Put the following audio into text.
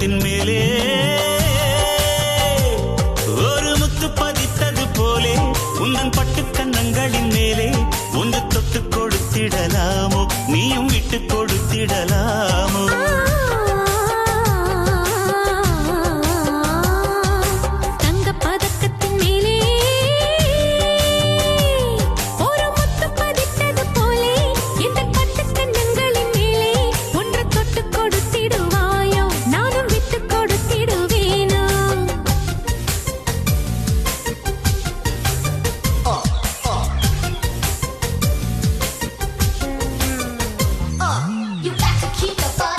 பதக்கத்தின் மேலே ஒரு முத்து பதித்தது போலே உந்தன் பட்டு கன்னங்களின் மேலே ஒன்று தொட்டு கொடுத்திடலாமோ நீயும் விட்டு கொடுத்திடலாமோ You got to keep the fun.